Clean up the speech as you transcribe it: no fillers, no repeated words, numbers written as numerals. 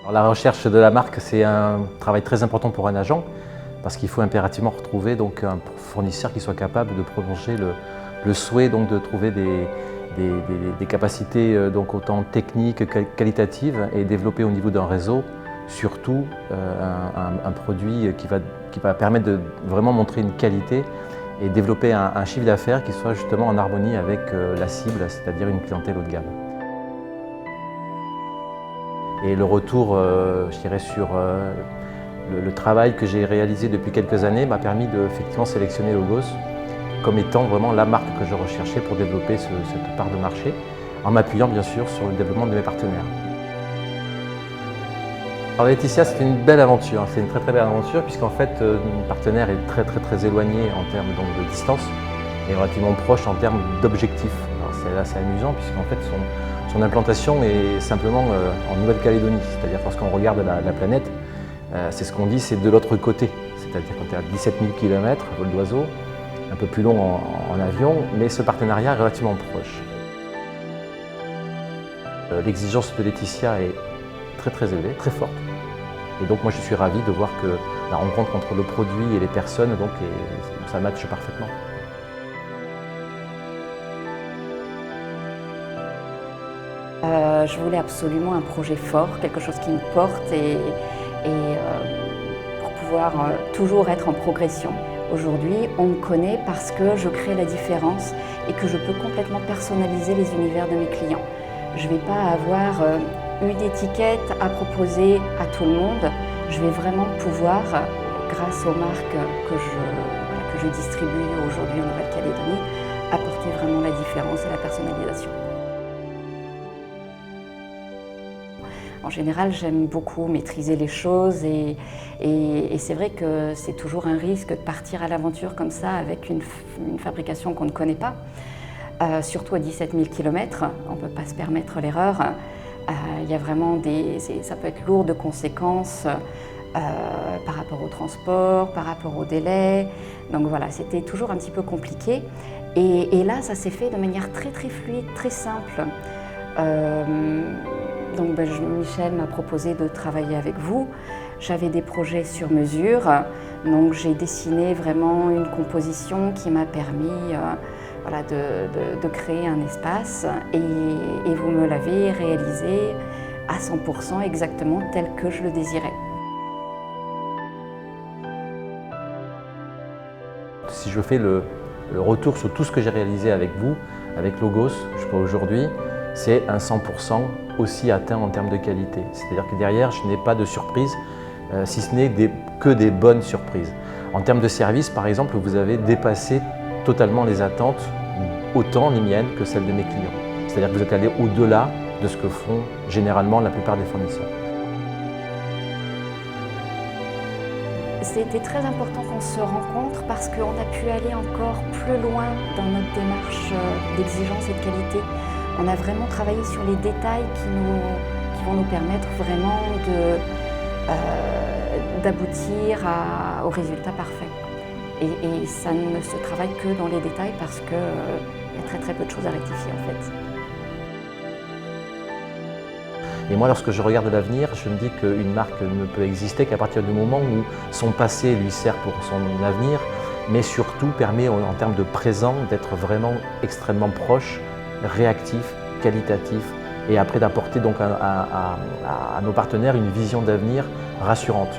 Alors, la recherche de la marque, c'est un travail très important pour un agent parce qu'il faut impérativement retrouver donc, un fournisseur qui soit capable de prolonger le souhait donc, de trouver des capacités donc, autant techniques que qualitatives et développer au niveau d'un réseau surtout un produit qui va permettre de vraiment montrer une qualité et développer un chiffre d'affaires qui soit justement en harmonie avec la cible, c'est-à-dire une clientèle haut de gamme. Et le retour, je dirais, sur le travail que j'ai réalisé depuis quelques années m'a permis de effectivement sélectionner Logos comme étant vraiment la marque que je recherchais pour développer cette part de marché, en m'appuyant bien sûr sur le développement de mes partenaires. Alors Laetitia, c'est une belle aventure, c'est une très belle aventure puisqu'en fait mon partenaire est très éloigné en termes donc, de distance et relativement proche en termes d'objectifs. C'est assez amusant puisqu'en fait son implantation est simplement en Nouvelle-Calédonie, c'est-à-dire lorsqu'on regarde la planète, c'est ce qu'on dit, c'est de l'autre côté, c'est-à-dire quand tu es à 17 000 km, vol d'oiseau, un peu plus long en avion, mais ce partenariat est relativement proche. L'exigence de Laetitia est très élevée, très forte. Et donc moi je suis ravi de voir que la rencontre entre le produit et les personnes, donc, ça matche parfaitement. Je voulais absolument un projet fort, quelque chose qui me porte et pour pouvoir toujours être en progression. Aujourd'hui, on me connaît parce que je crée la différence et que je peux complètement personnaliser les univers de mes clients. Je ne vais pas avoir une étiquette à proposer à tout le monde. Je vais vraiment pouvoir, grâce aux marques que je distribue aujourd'hui en Nouvelle-Calédonie, apporter vraiment la différence et la personnalisation. En général, j'aime beaucoup maîtriser les choses et c'est vrai que c'est toujours un risque de partir à l'aventure comme ça avec une fabrication qu'on ne connaît pas. Surtout à 17 000 km, on ne peut pas se permettre l'erreur. Il y a vraiment ça peut être lourd de conséquences par rapport au transport, par rapport au délai. Donc voilà, c'était toujours un petit peu compliqué. Et là, ça s'est fait de manière très fluide, très simple. Donc Michel m'a proposé de travailler avec vous. J'avais des projets sur mesure, donc j'ai dessiné vraiment une composition qui m'a permis voilà, de créer un espace et vous me l'avez réalisé à 100% exactement tel que je le désirais. Si je fais le retour sur tout ce que j'ai réalisé avec vous, avec Logos, jusqu'à aujourd'hui, c'est un 100% aussi atteint en termes de qualité. C'est-à-dire que derrière, je n'ai pas de surprise, si ce n'est que des bonnes surprises. En termes de service, par exemple, vous avez dépassé totalement les attentes, autant les miennes que celles de mes clients. C'est-à-dire que vous êtes allé au-delà de ce que font généralement la plupart des fournisseurs. C'était très important qu'on se rencontre parce qu'on a pu aller encore plus loin dans notre démarche d'exigence et de qualité. On a vraiment travaillé sur les détails qui vont nous permettre vraiment d'aboutir au résultat parfait. Et ça ne se travaille que dans les détails parce qu'il y a très peu de choses à rectifier en fait. Et moi, lorsque je regarde l'avenir, je me dis qu'une marque ne peut exister qu'à partir du moment où son passé lui sert pour son avenir, mais surtout permet en termes de présent d'être vraiment extrêmement proche, réactif, qualitatif et après d'apporter donc à nos partenaires une vision d'avenir rassurante.